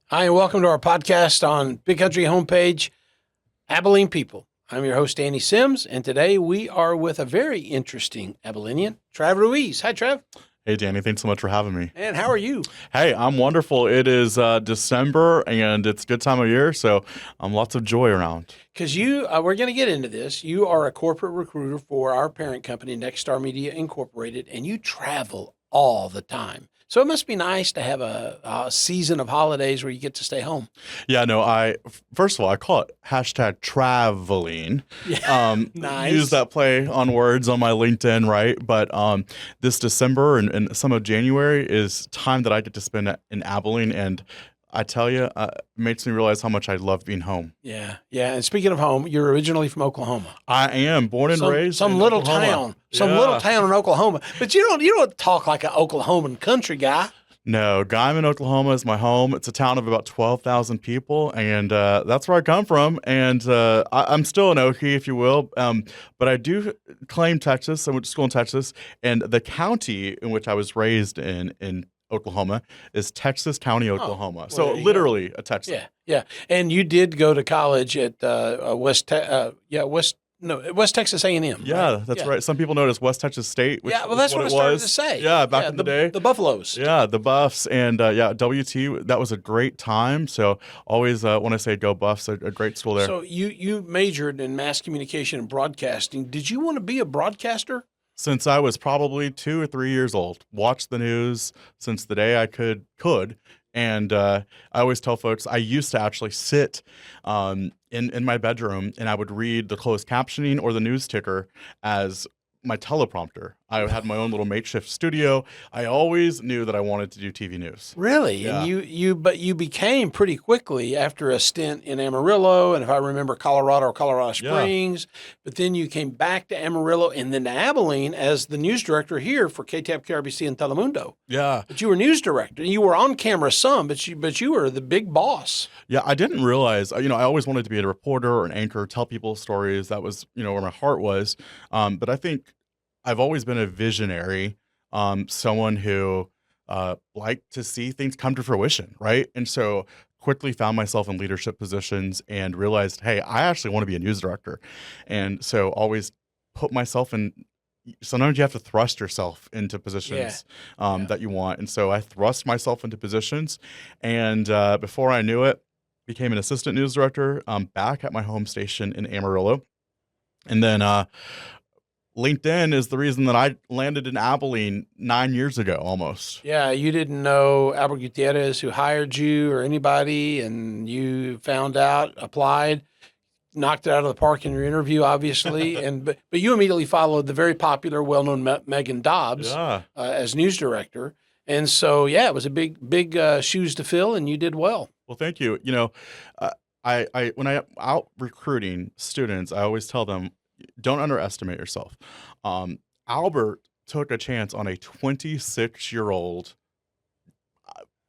Hi, and welcome to our podcast on Big Country homepage, Abilene People. I'm your host, Danny Sims, and today we are with a very interesting Abilenian, Trav Ruiz. Hi, Trav. Hey, Danny. Thanks so much for having me. And how are you? Hey, I'm wonderful. It is December, and it's a good time of year, so lots of joy around. Because we're going to get into this. You are a corporate recruiter for our parent company, Nexstar Media Incorporated, and you travel all the time. So it must be nice to have a season of holidays where you get to stay home. Yeah, no, first of all, I call it hashtag traveling. Yeah, nice. Use that play on words on my LinkedIn, right? But this December and some of January is time that I get to spend in Abilene, and I tell you, it makes me realize how much I love being home. Yeah. And speaking of home, you're originally from Oklahoma. I am born and raised some in little Oklahoma. little town in Oklahoma. But you don't talk like an Oklahoman country guy. No, Guymon, Oklahoma is my home. It's a town of about 12,000 people, and that's where I come from. And I'm still an Okie, if you will, but I do claim Texas. I went to school in Texas, and the county in which I was raised in Oklahoma is Texas County, Oklahoma. Well, so literally a Texan. Yeah. And you did go to college at West Texas A&M. Yeah, right? that's right. Some people know it as West Texas State. Which that's what I started to say. Yeah, back in the day. The Buffaloes. Yeah, the Buffs. And WT, that was a great time. So always when I say go Buffs, a great school there. So you majored in mass communication and broadcasting. Did you want to be a broadcaster? Since I was probably 2 or 3 years old, watched the news since the day I could. And I always tell folks I used to actually sit in my bedroom and I would read the closed captioning or the news ticker as my teleprompter. I had my own little makeshift studio. I always knew that I wanted to do TV news. Really? Yeah. And but you became pretty quickly after a stint in Amarillo, and if I remember, Colorado Springs. Yeah. But then you came back to Amarillo and then to Abilene as the news director here for KTAB, KRBC, and Telemundo. Yeah. But you were news director. You were on camera some, but you were the big boss. Yeah, I didn't realize. I always wanted to be a reporter or an anchor, tell people stories. That was where my heart was. But I think I've always been a visionary, someone who liked to see things come to fruition, right? And so quickly found myself in leadership positions and realized, hey, I actually want to be a news director. And so always put myself in. Sometimes you have to thrust yourself into positions that you want. And so I thrust myself into positions. And before I knew it, became an assistant news director back at my home station in Amarillo. And then LinkedIn is the reason that I landed in Abilene 9 years ago, almost. Yeah, you didn't know Albert Gutierrez who hired you or anybody, and you found out, applied, knocked it out of the park in your interview, obviously. But you immediately followed the very popular, well-known Megan Dobbs as news director. And so, it was a big shoes to fill, and you did well. Well, thank you. I when I'm out recruiting students, I always tell them, don't underestimate yourself. Albert took a chance on a 26-year-old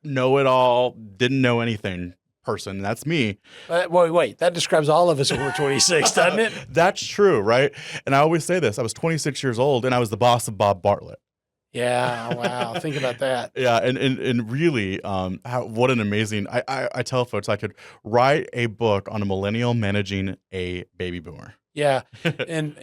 know-it-all, didn't know anything person. That's me. Wait, that describes all of us when we're 26, doesn't it? That's true, right? And I always say this. I was 26 years old, and I was the boss of Bob Bartlett. Yeah, wow. Think about that. Yeah, and really, what an amazing. I tell folks I could write a book on a millennial managing a baby boomer. Yeah, and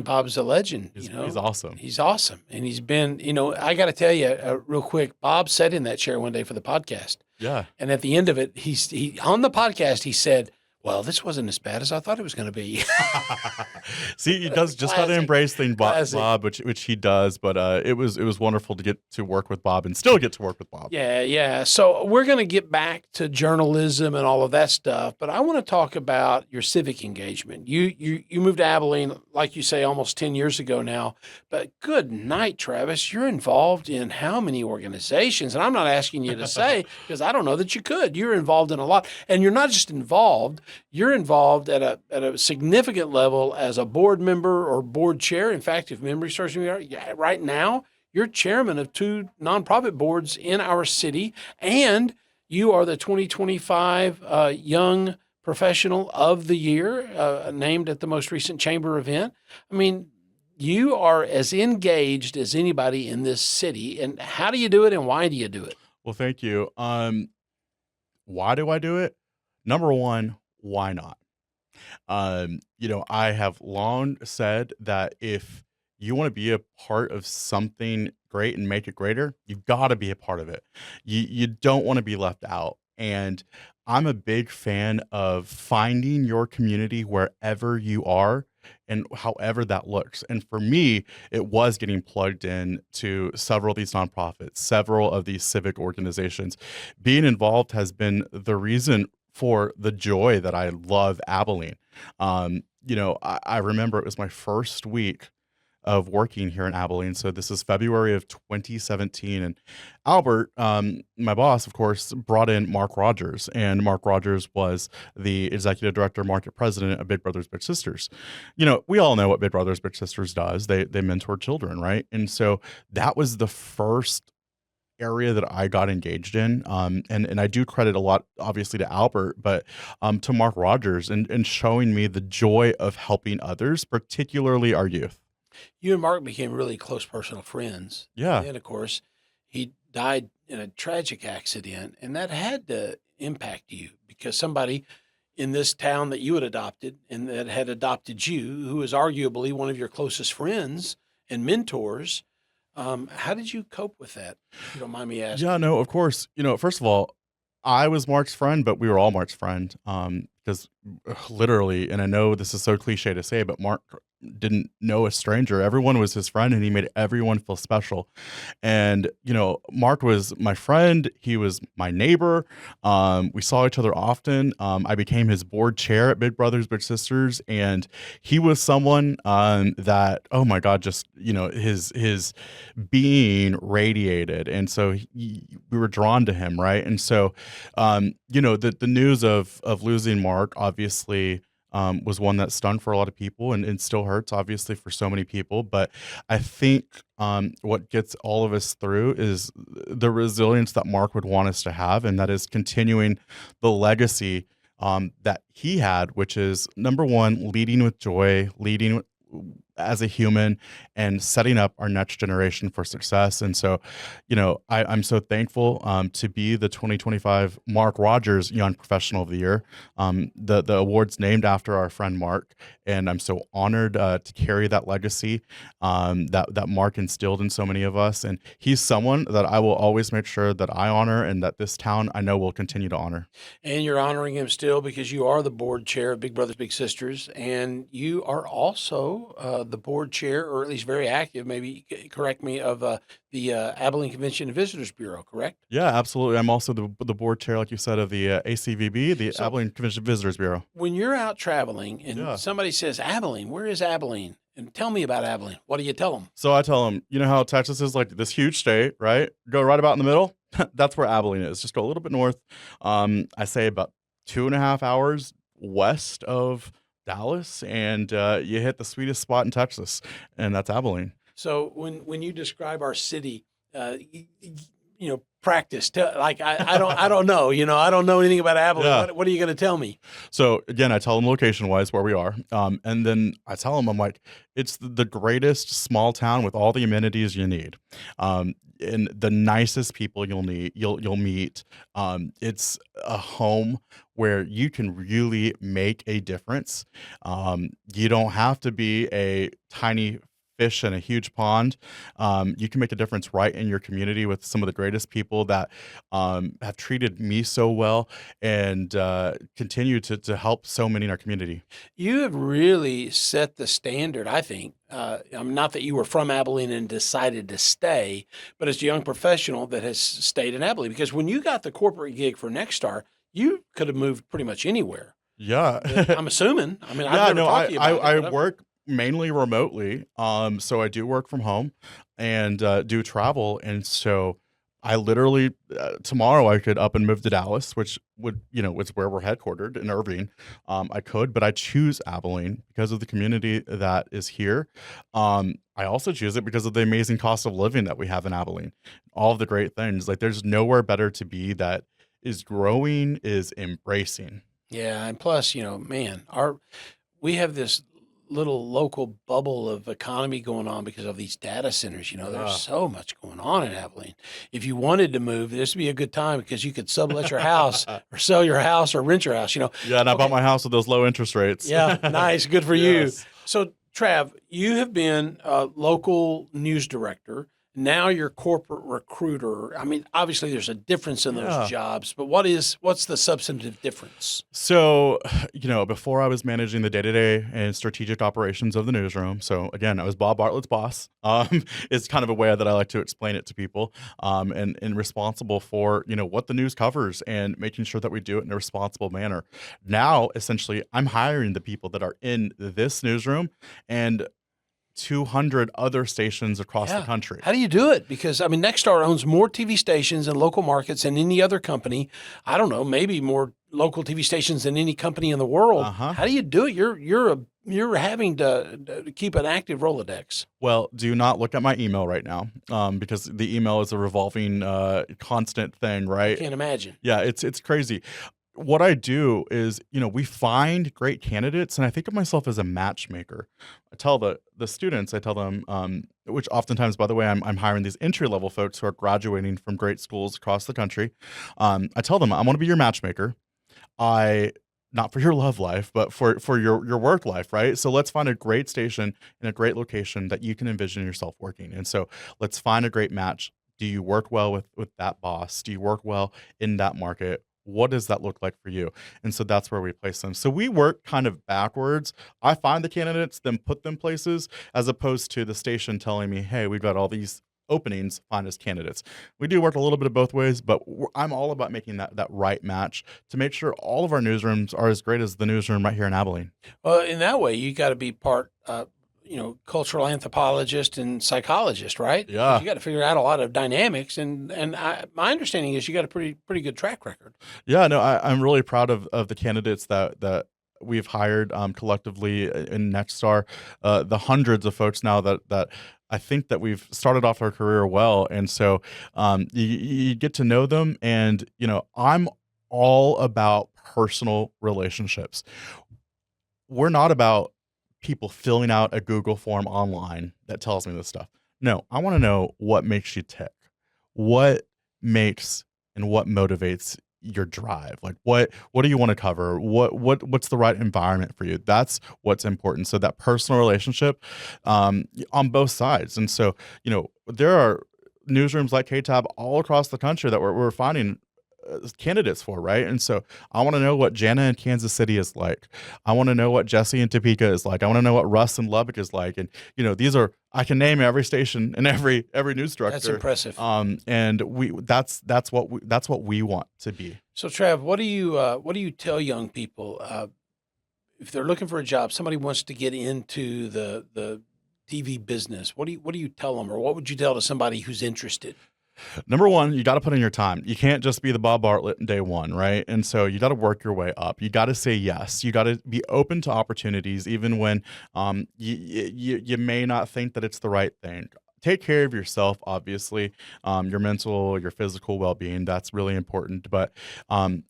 Bob's a legend. He's awesome. He's awesome, and he's been. I got to tell you real quick. Bob sat in that chair one day for the podcast. Yeah, and at the end of it, he on the podcast he said, "Well, this wasn't as bad as I thought it was going to be." See, he does just got to embrace things, Bob, which he does. But it was wonderful to get to work with Bob and still get to work with Bob. Yeah. So we're going to get back to journalism and all of that stuff, but I want to talk about your civic engagement. You moved to Abilene, like you say, almost 10 years ago now. But good night, Travis. You're involved in how many organizations? And I'm not asking you to say because I don't know that you could. You're involved in a lot, and you're not just involved. You're involved at a significant level as a board member or board chair. In fact, if memory serves me right now, you're chairman of 2 nonprofit boards in our city, and you are the 2025 Young Professional of the Year, named at the most recent chamber event. I mean, you are as engaged as anybody in this city. And how do you do it, and why do you do it? Well, thank you. Why do I do it? Number one, why not? I have long said that if you want to be a part of something great and make it greater, you've got to be a part of it. You don't want to be left out. And I'm a big fan of finding your community wherever you are and however that looks. And for me, it was getting plugged in to several of these nonprofits, several of these civic organizations. Being involved has been the reason for the joy that I love Abilene. I remember it was my first week of working here in Abilene. So this is February of 2017. And Albert, my boss, of course, brought in Mark Rogers. And Mark Rogers was the executive director, market president of Big Brothers Big Sisters. We all know what Big Brothers Big Sisters does. They mentor children, right? And so that was the first area that I got engaged in. And I do credit a lot, obviously, to Albert, but to Mark Rogers and showing me the joy of helping others, particularly our youth. You and Mark became really close personal friends. Yeah. And of course, he died in a tragic accident, and that had to impact you because somebody in this town that you had adopted and that had adopted you, who is arguably one of your closest friends and mentors. How did you cope with that? If you don't mind me asking. Yeah, no, of course. First of all, I was Mark's friend, but we were all Mark's friend. Because literally, and I know this is so cliche to say, but Mark didn't know a stranger. Everyone was his friend, and he made everyone feel special. And Mark was my friend. He was my neighbor. We saw each other often. I became his board chair at Big Brothers Big Sisters, and he was someone that, oh my God, just his being radiated, and so we were drawn to him, right? And so the news of losing Mark obviously was one that stunned for a lot of people and still hurts, obviously, for so many people. But I think what gets all of us through is the resilience that Mark would want us to have, and that is continuing the legacy that he had, which is, number one, leading with joy, leading as a human, and setting up our next generation for success. And so, I'm so thankful to be the 2025 Mark Rogers Young Professional of the Year. The award's named after our friend Mark, and I'm so honored to carry that legacy that Mark instilled in so many of us. And he's someone that I will always make sure that I honor, and that this town, I know, will continue to honor. And you're honoring him still because you are the board chair of Big Brothers Big Sisters, and you are also the board chair, or at least very active, maybe correct me, of the Abilene Convention and Visitors Bureau, correct? Yeah, absolutely. I'm also the board chair, like you said, of the ACVB, the Abilene Convention Visitors Bureau. When you're out traveling and Yeah. somebody says, Abilene, where is Abilene? And tell me about Abilene. What do you tell them? So I tell them, you know how Texas is like this huge state, right? Go right about in the middle. That's where Abilene is. Just go a little bit north. I say about 2.5 hours west of Dallas, and you hit the sweetest spot in Texas, and that's Abilene. So when you describe our city, practice, I don't know, I don't know anything about Abilene. Yeah. What are you going to tell me? So again, I tell them location wise where we are. And then I tell them, I'm like, it's the greatest small town with all the amenities you need. And the nicest people you'll meet. It's a home where you can really make a difference. You don't have to be a tiny fish in a huge pond. You can make a difference right in your community with some of the greatest people that have treated me so well, and continue to help so many in our community. You have really set the standard, I think. Not that you were from Abilene and decided to stay, but as a young professional that has stayed in Abilene. Because when you got the corporate gig for Nexstar, you could have moved pretty much anywhere. Yeah. I'm assuming. I mean, Yeah, I've never talked to you about I it. but work mainly remotely. So I do work from home and do travel. And so I literally, tomorrow I could up and move to Dallas, which would, it's where we're headquartered in Irving. I could, but I choose Abilene because of the community that is here. I also choose it because of the amazing cost of living that we have in Abilene. All of the great things. Like, there's nowhere better to be that is growing, is embracing. Yeah, and plus, man, we have this little local bubble of economy going on because of these data centers. You know, there's so much going on in Abilene. If you wanted to move, this would be a good time because you could sublet your house or sell your house or rent your house, you know. Yeah, and I bought my house with those low interest rates. Yeah, nice. Good for Yes. you. So, Trav, you have been a local news director. Now you're corporate recruiter. I mean, obviously there's a difference in those jobs, but what's the substantive difference? So, before I was managing the day-to-day and strategic operations of the newsroom. So again, I was Bob Bartlett's boss. It's kind of a way that I like to explain it to people. And responsible for, what the news covers and making sure that we do it in a responsible manner. Now, essentially, I'm hiring the people that are in this newsroom and 200 other stations across the country. How do you do it? Because I mean, Nexstar owns more TV stations in local markets than any other company. I don't know, maybe more local TV stations than any company in the world. How do you do it? You're having to keep an active Rolodex. Well, do not look at my email right now, because the email is a revolving, constant thing, right? I can't imagine. Yeah, it's crazy. What I do is, we find great candidates, and I think of myself as a matchmaker. I tell the students, I tell them, which oftentimes, by the way, I'm hiring these entry-level folks who are graduating from great schools across the country. I tell them, I want to be your matchmaker. Not for your love life, but for your work life, right? So let's find a great station in a great location that you can envision yourself working. And so let's find a great match. Do you work well with that boss? Do you work well in that market? What does that look like for you? And so that's where we place them. So we work kind of backwards. I find the candidates, then put them places, as opposed to the station telling me, hey, we've got all these openings, find us candidates. We do work a little bit of both ways, but I'm all about making that right match to make sure all of our newsrooms are as great as the newsroom right here in Abilene. Well, in that way, you got to be part, cultural anthropologist and psychologist, right? Yeah. You got to figure out a lot of dynamics, and my understanding is you got a pretty good track record. Yeah, no, I'm really proud of the candidates that we've hired collectively in Nexstar, the hundreds of folks now that I think that we've started off our career well. And so you get to know them, and I'm all about personal relationships. We're not about people filling out a Google form online that tells me this stuff. No, I want to know what makes you tick, what makes and what motivates your drive. Like what do you want to cover? What's the right environment for you? That's what's important. So that personal relationship on both sides. And so, there are newsrooms like KTAB all across the country that we're finding candidates for, right? And so I want to know what Jana in Kansas City is like. I want to know what Jesse in Topeka is like. I want to know what Russ in Lubbock is like. And these are, I can name every station and every news director. That's impressive. And that's what we want to be. So Trav, what do you tell young people if they're looking for a job? Somebody wants to get into the TV business. What do you tell them, or what would you tell to somebody who's interested? Number one, you got to put in your time. You can't just be the Bob Bartlett in day one, right? And so you got to work your way up. You got to say yes. You got to be open to opportunities, even when you may not think that it's the right thing. Take care of yourself, obviously, your mental, your physical well-being. That's really important. But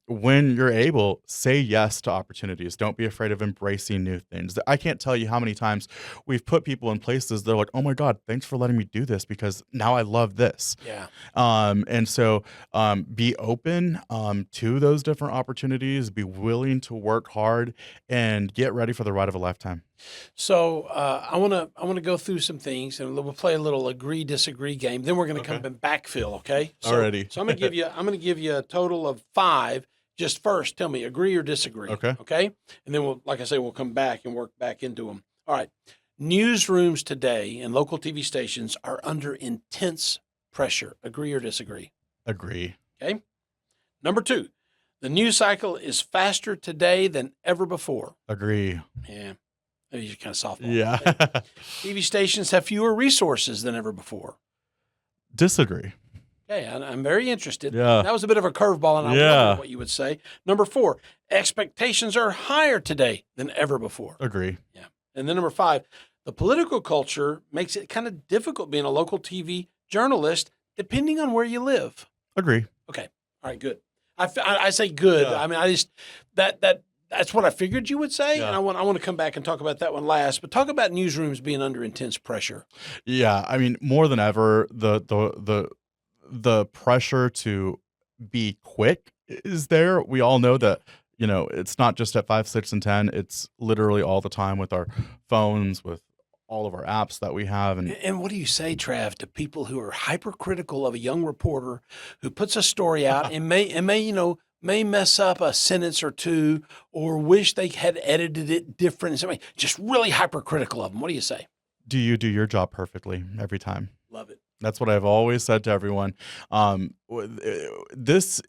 when you're able, say yes to opportunities. Don't be afraid of embracing new things. I can't tell you how many times we've put people in places they're like, oh my God, thanks for letting me do this because now I love this. Yeah. And so be open to those different opportunities, be willing to work hard, and get ready for the ride of a lifetime. So I want to go through some things, and we'll play a little agree disagree game. Then we're going to come and backfill. Okay. Alrighty. So I'm going to give you a total of 5. Just first, tell me agree or disagree. Okay. Okay. And then we'll come back and work back into them. All right. Newsrooms today and local TV stations are under intense pressure. Agree or disagree? Agree. Okay. Number 2, the news cycle is faster today than ever before. Agree. Yeah. Maybe you're kind of softball. Yeah. TV stations have fewer resources than ever before. Disagree. Okay, I'm very interested. Yeah. That was a bit of a curveball, and I wonder what you would say. Number 4, expectations are higher today than ever before. Agree. Yeah. And then number 5, the political culture makes it kind of difficult being a local TV journalist, depending on where you live. Agree. Okay. All right, good. I say good. Yeah. I mean, I just that That's what I figured you would say, and Yeah. I want to come back and talk about that one last. But talk about newsrooms being under intense pressure. Yeah, I mean, more than ever, the pressure to be quick is there. We all know that, it's not just at 5, 6, and 10. It's literally all the time with our phones, with all of our apps that we have, and And what do you say, Trav, to people who are hypercritical of a young reporter who puts a story out and may mess up a sentence or two or wish they had edited it different and something just really hypercritical of them? What do you say? do you do your job perfectly every time? Love it. That's what I've always said to everyone. This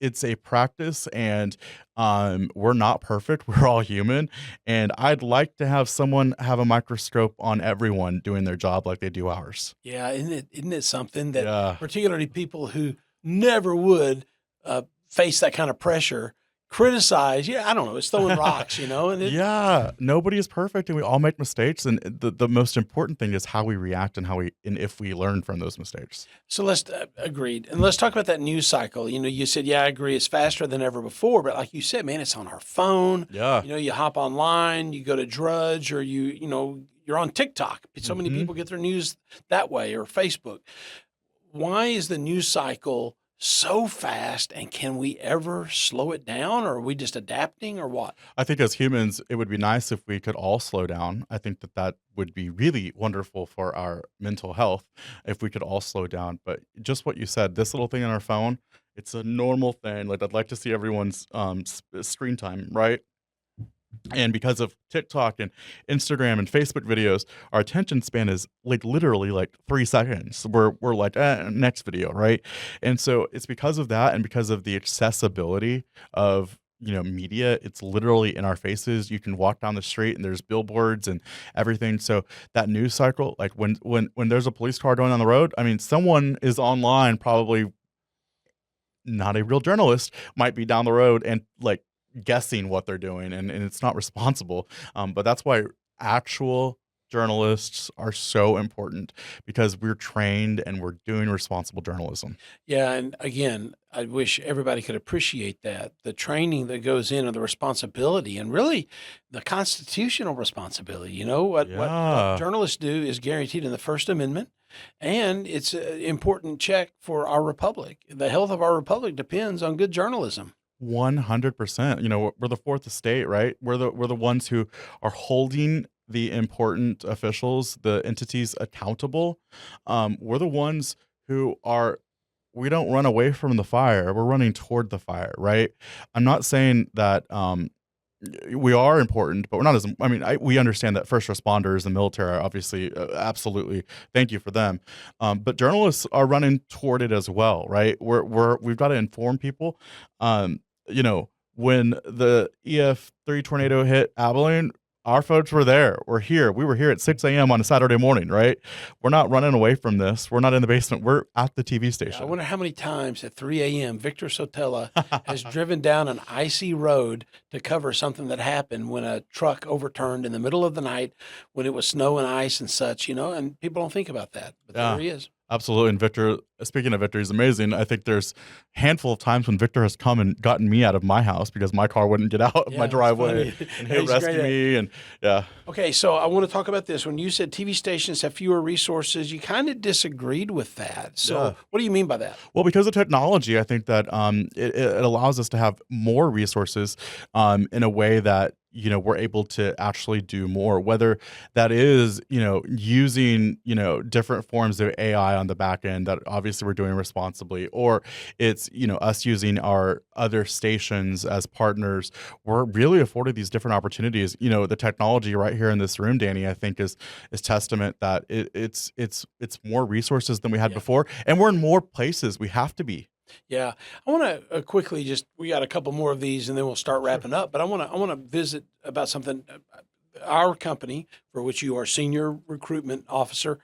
it's a practice, and we're not perfect. We're all human, and I'd like to have someone have a microscope on everyone doing their job like they do ours. Yeah, isn't it something that Yeah. particularly people who never would face that kind of pressure criticize? Yeah, I don't know. It's throwing rocks, and Yeah, nobody is perfect, and we all make mistakes, and the most important thing is how we react and if we learn from those mistakes. So let's agreed, and let's talk about that news cycle. You said, yeah, I agree, it's faster than ever before, but like you said, man, it's on our phone. Yeah. You hop online, you go to Drudge, or you're on TikTok. So many Mhm. people get their news that way, or Facebook. Why is the news cycle so fast, and can we ever slow it down, or are we just adapting, or what? I think as humans, it would be nice if we could all slow down. I think that would be really wonderful for our mental health if we could all slow down. But just what you said, this little thing on our phone, it's a normal thing. Like I'd like to see everyone's screen time, right? And because of TikTok and Instagram and Facebook videos, our attention span is like literally like 3 seconds. We're like, next video, right? And so it's because of that, and because of the accessibility of media. It's literally in our faces. You can walk down the street and there's billboards and everything. So that news cycle, like when there's a police car going on the road, I mean, someone is online, probably not a real journalist, might be down the road and like guessing what they're doing, and it's not responsible. But that's why actual journalists are so important, because we're trained and we're doing responsible journalism. Yeah, and again, I wish everybody could appreciate that the training that goes in, and the responsibility, and really the constitutional responsibility. What Yeah. journalists do is guaranteed in the First Amendment, and it's an important check for our republic. The health of our republic depends on good journalism. 100%. We're the fourth estate, right? We're the ones who are holding the important officials, the entities accountable. We're the ones who are we don't run away from the fire. We're running toward the fire, right? I'm not saying that we are important, but we're not as I mean, we understand that first responders and military are obviously absolutely, thank you for them. But journalists are running toward it as well, right? We've got to inform people. Um, when the EF3 tornado hit Abilene, our folks were there. We're here. We were here at 6 a.m. on a Saturday morning, right? We're not running away from this. We're not in the basement. We're at the TV Yeah, I station. wonder how many times at 3 a.m. Victor Sotella has driven down an icy road to cover something that happened when a truck overturned in the middle of the night when it was snow and ice and such, and people don't think about that. But Yeah. there he is. Absolutely. And Victor, speaking of Victor, he's amazing. I think there's a handful of times when Victor has come and gotten me out of my house because my car wouldn't get out of Yeah, my it's driveway. funny. And Yeah, he'll he's rescue great at it. me. And yeah. Okay, so I want to talk about this. When you said TV stations have fewer resources, you kind of disagreed with that. So Yeah. what do you mean by that? Well, because of technology, I think that it allows us to have more resources in a way that we're able to actually do more. Whether that is using different forms of AI on the back end that obviously we're doing responsibly, or it's us using our other stations as partners. We're really afforded these different opportunities. The technology right here in this room, Danny, I think is testament that it's more resources than we had Yeah. before, and we're in more places. We have to be. Yeah, I want to quickly we got a couple more of these, and then we'll start wrapping up. But I want to visit about something. Our company, for which you are senior recruitment officer,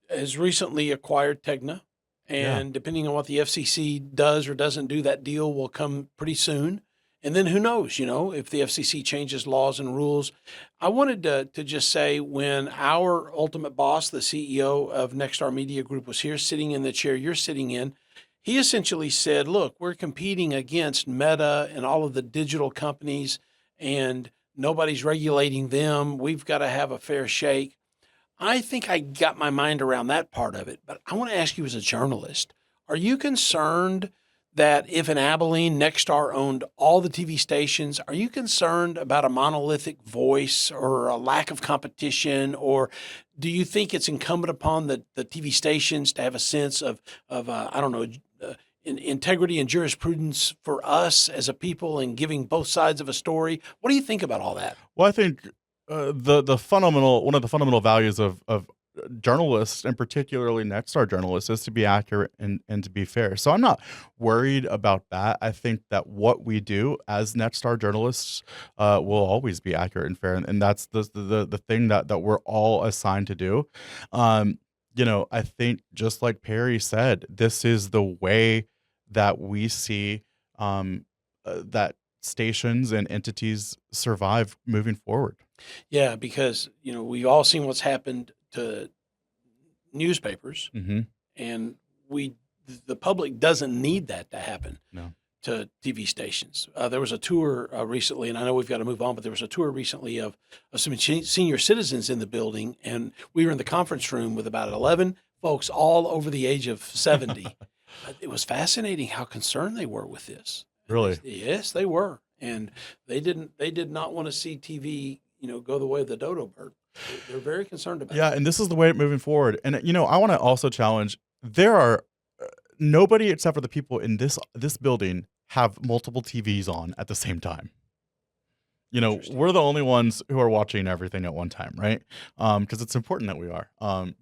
has recently acquired Tegna, Yeah. and depending on what the FCC does or doesn't do, that deal will come pretty soon. And then who knows, if the FCC changes laws and rules. I wanted to just say, when our ultimate boss, the CEO of Nexstar Media Group, was here sitting in the chair you're sitting in, He essentially said, look, we're competing against Meta and all of the digital companies, and nobody's regulating them. We've got to have a fair shake. I think I got my mind around that part of it. But I want to ask you as a journalist, are you concerned that if in Abilene, Nexstar owned all the TV stations, are you concerned about a monolithic voice or a lack of competition? Or do you think it's incumbent upon the TV stations to have a sense of I don't know, integrity and jurisprudence for us as a people and giving both sides of a story? What do you think about all that? Well, I think the fundamental one of the fundamental values of journalists, and particularly Nexstar journalists, is to be accurate and to be fair. So I'm not worried about that. I think that what we do as Nexstar journalists will always be accurate and fair, and that's the thing that we're all assigned to do. I think just like Perry said, this is the way that we see that stations and entities survive moving forward. Yeah, because we've all seen what's happened to newspapers, Mm-hmm. and the public doesn't need that to happen No. to TV stations. There was a tour recently, and I know we've got to move on, but there was a tour recently of some senior citizens in the building, and we were in the conference room with about 11 folks, all over the age of 70. It was fascinating how concerned they were with this. Really? Yes, they were, and they did not want to see TV, go the way of the dodo bird. They're very concerned about it. Yeah, and this is the way moving forward. And I want to also challenge. There are nobody except for the people in this building have multiple TVs on at the same time. We're the only ones who are watching everything at one time, right? Because it's important that we are.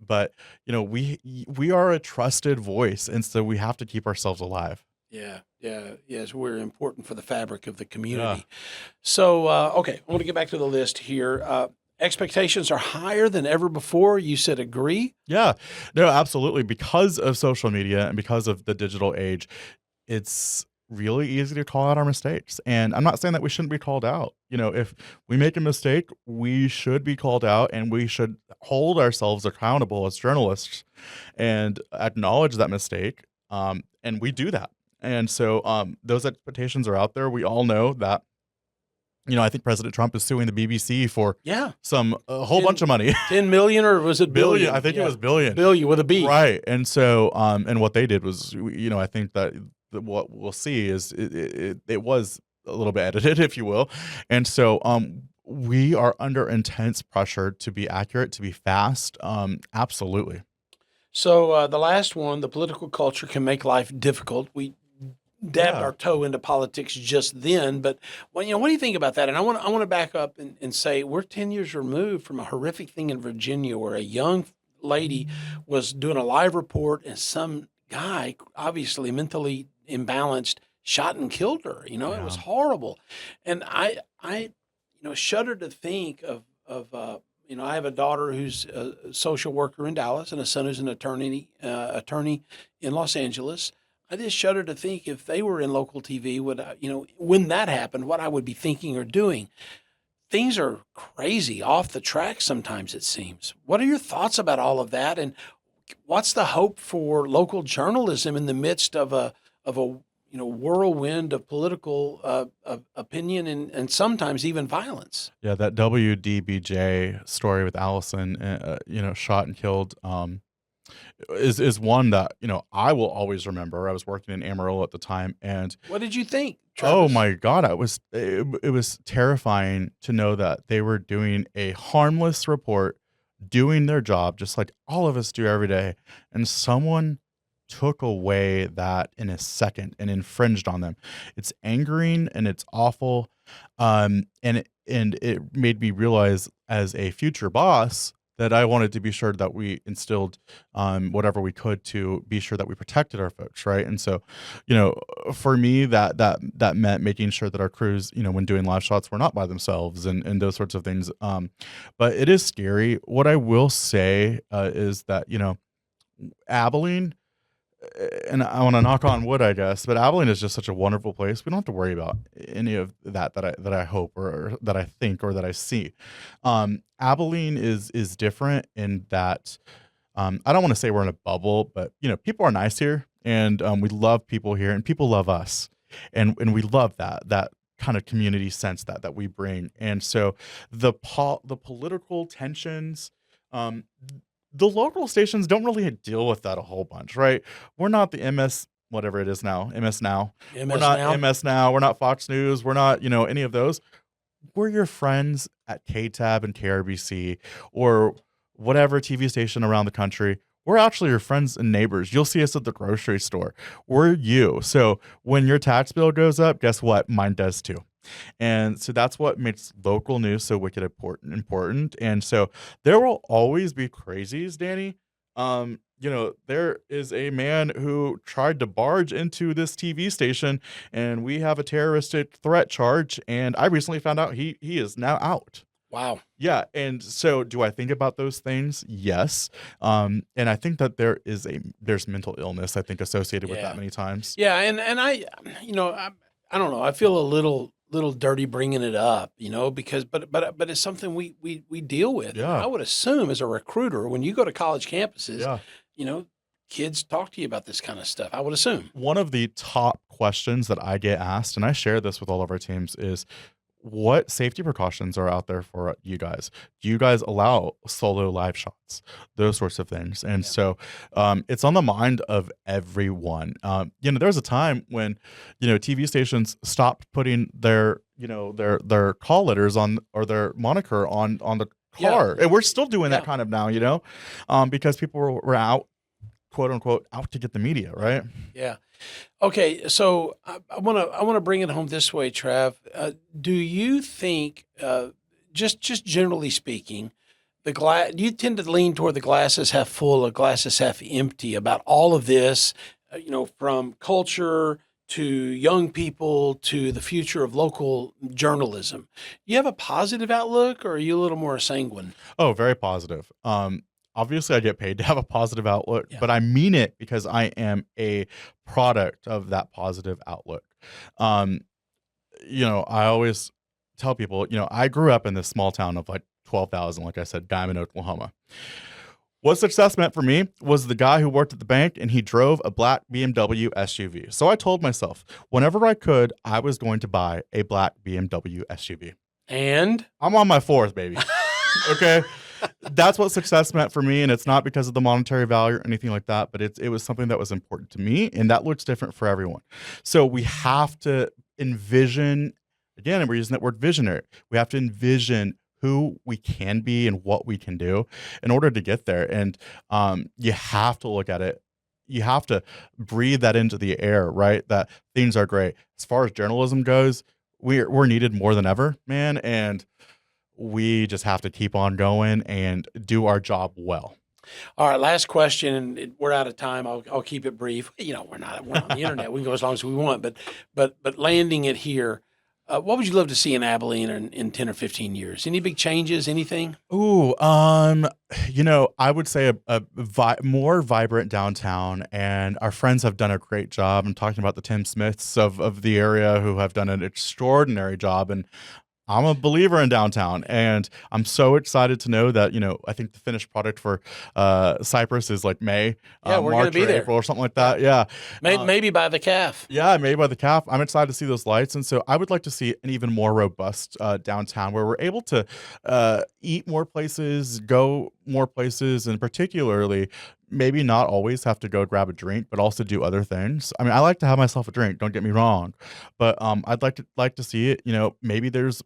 But we are a trusted voice, and so we have to keep ourselves alive. Yes, we're important for the fabric of the community. Yeah. So, okay, I want to get back to the list here. Expectations are higher than ever before. You said agree? Yeah, no, absolutely. Because of social media and because of the digital age, it's really easy to call out our mistakes. And I'm not saying that we shouldn't be called out. If we make a mistake, we should be called out, and we should hold ourselves accountable as journalists and acknowledge that mistake. And we do that. And so those expectations are out there. We all know that. I think President Trump is suing the BBC for a whole bunch of money. 10 million, or was it billion? I think it was billion. Billion with a B. Right. And so, and what they did was, I think that what we'll see is it was a little bit edited, if you will. And so, we are under intense pressure to be accurate, to be fast. Absolutely. So the last one, the political culture can make life difficult. We dabbed our toe into politics just then, but what do you think about that? And I want to back up and say we're 10 years removed from a horrific thing in Virginia where a young lady was doing a live report and some guy, obviously mentally imbalanced, shot and killed her. It was horrible, and I shudder to think of I have a daughter who's a social worker in Dallas and a son who's an attorney in Los Angeles. I just shudder to think if they were in local TV, when that happened, what I would be thinking or doing. Things are crazy, off the track sometimes, it seems. What are your thoughts about all of that? And what's the hope for local journalism in the midst of a whirlwind of political opinion and sometimes even violence? Yeah, that WDBJ story with Allison, shot and killed, is one that I will always remember. I was working in Amarillo at the time, and what did you think, Travis? Oh my God, it was terrifying to know that they were doing a harmless report, doing their job just like all of us do every day, and someone took away that in a second and infringed on them. It's angering and it's awful, and it made me realize as a future boss that I wanted to be sure that we instilled whatever we could to be sure that we protected our folks, right? And so, for me, that meant making sure that our crews, when doing live shots, were not by themselves and those sorts of things. But it is scary. What I will say is that, Abilene, and I want to knock on wood, I guess, but Abilene is just such a wonderful place. We don't have to worry about any of that I hope or that I think or that I see. Abilene is different in that I don't want to say we're in a bubble, but people are nice here. and we love people here, and people love us, and we love that kind of community sense that we bring. And so the political tensions, um, the local stations don't really deal with that a whole bunch, right? We're not the MS whatever it is now, MS Now. We're MS not now. MS Now. We're not Fox News. We're not any of those. We're your friends at KTAB and KRBC or whatever TV station around the country. We're actually your friends and neighbors. You'll see us at the grocery store. We're you. So when your tax bill goes up, guess what? Mine does too. And so that's what makes local news so wicked important. And so there will always be crazies, Danny. There is a man who tried to barge into this TV station, and we have a terroristic threat charge. And I recently found out he is now out. Wow. Yeah. And so do I think about those things? Yes. And I think that there's mental illness, I think, associated with that many times. Yeah. And I don't know. I feel a little dirty bringing it up, because, but it's something we deal with. Yeah. I would assume as a recruiter, when you go to college campuses, Yeah. kids talk to you about this kind of stuff. I would assume. One of the top questions that I get asked, and I share this with all of our teams, is what safety precautions are out there for you guys? Do you guys allow solo live shots? Those sorts of things. And so it's on the mind of everyone. There was a time when, TV stations stopped putting their call letters on, or their moniker on the car. And we're still doing that kind of now, because people were out, quote unquote, out to get the media, right? Yeah. Okay, so I want to bring it home this way, Trav. Do you think, just generally speaking, do you tend to lean toward the glasses half full or glasses half empty about all of this? From culture to young people to the future of local journalism. Do you have a positive outlook, or are you a little more sanguine? Oh, very positive. Obviously, I get paid to have a positive outlook, but I mean it because I am a product of that positive outlook. I always tell people, I grew up in this small town of like 12,000, like I said, Guymon, Oklahoma. What success meant for me was the guy who worked at the bank, and he drove a black BMW SUV. So I told myself, whenever I could, I was going to buy a black BMW SUV. And? I'm on my fourth, baby. Okay? That's what success meant for me, and it's not because of the monetary value or anything like that, but it was something that was important to me, and that looks different for everyone. So we have to envision, again, and we're using that word visionary, we have to envision who we can be and what we can do in order to get there. And you have to look at it. You have to breathe that into the air, right? That things are great. As far as journalism goes, we're needed more than ever, man, and we just have to keep on going and do our job well. All right, last question, and we're out of time. I'll keep it brief. We're not on the internet. We can go as long as we want, but landing it here. What would you love to see in Abilene in 10 or 15 years? Any big changes? Anything? Ooh, I would say a more vibrant downtown, and our friends have done a great job. I'm talking about the Tim Smiths of the area who have done an extraordinary job, and I'm a believer in downtown, and I'm so excited to know that, I think the finished product for Cypress is like May, we're March gonna be or there. April or something like that. Yeah. Maybe by the calf. Yeah, maybe by the calf. I'm excited to see those lights. And so I would like to see an even more robust downtown where we're able to eat more places, go more places, and particularly maybe not always have to go grab a drink, but also do other things. I mean, I like to have myself a drink, don't get me wrong, but I'd like to see it, maybe there's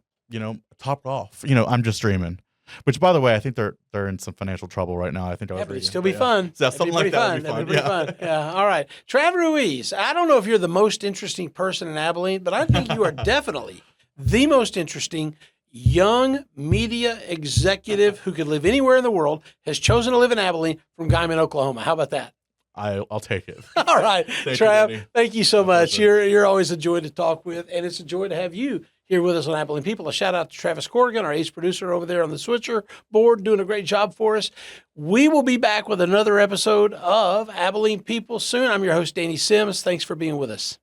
Top Golf. I'm just dreaming. Which, by the way, I think they're in some financial trouble right now. I think I was reading. But it'd still be fun. Yeah, something like that would be fun. That'd be pretty fun. Yeah. All right. Trav Ruiz, I don't know if you're the most interesting person in Abilene, but I think you are definitely the most interesting young media executive who could live anywhere in the world, has chosen to live in Abilene from Guymon, Oklahoma. How about that? I'll take it. All right. Trav, thank you so much. Pleasure. You're always a joy to talk with, and it's a joy to have you here with us on Abilene People. A shout out to Travis Corrigan, our ace producer over there on the switcher board, doing a great job for us. We will be back with another episode of Abilene People soon. I'm your host, Danny Sims. Thanks for being with us.